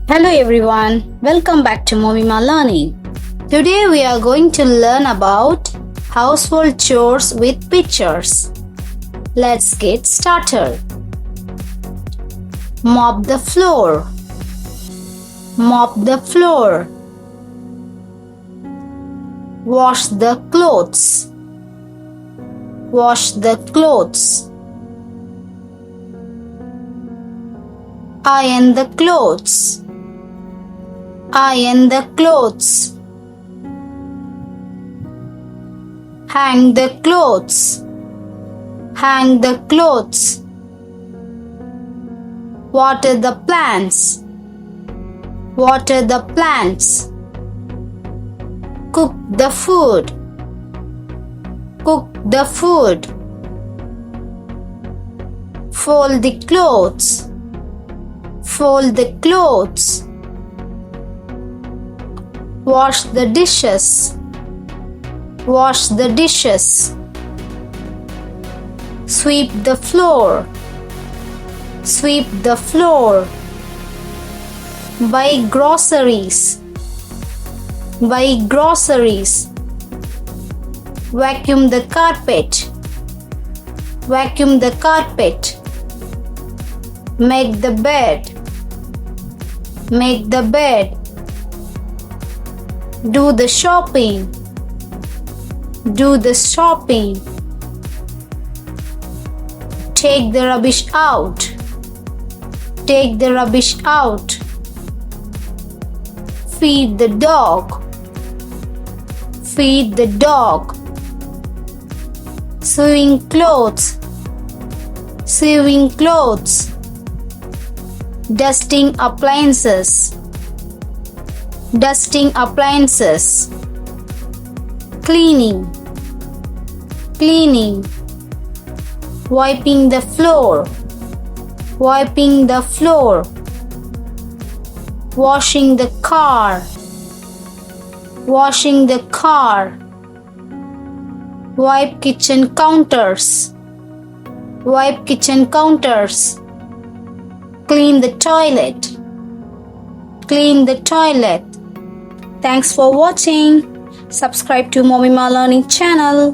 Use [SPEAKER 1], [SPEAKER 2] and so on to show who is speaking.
[SPEAKER 1] Hello everyone, welcome back to Momema Learning. Today we are going to learn about household chores with pictures. Let's get started. Mop the floor. Mop the floor. Wash the clothes. Wash the clothes. Iron the clothes. Iron the clothes. Hang the clothes. Hang the clothes. Water the plants. Water the plants. Cook the food. Cook the food. Fold the clothes. Fold the clothes. Wash the dishes. Wash the dishes. Sweep the floor. Sweep the floor. Buy groceries. Buy groceries. Vacuum the carpet. Vacuum the carpet. Make the bed. Make the bed. Do the shopping. Do the shopping. Take the rubbish out. Take the rubbish out. Feed the dog. Feed the dog. Sewing clothes. Sewing clothes. Dusting appliances. Dusting appliances. Cleaning. Cleaning. Wiping the floor. Wiping the floor. Washing the car. Washing the car. Wipe kitchen counters. Wipe kitchen counters. Clean the toilet. Clean the toilet. Thanks for watching. Subscribe to Momema Learning channel.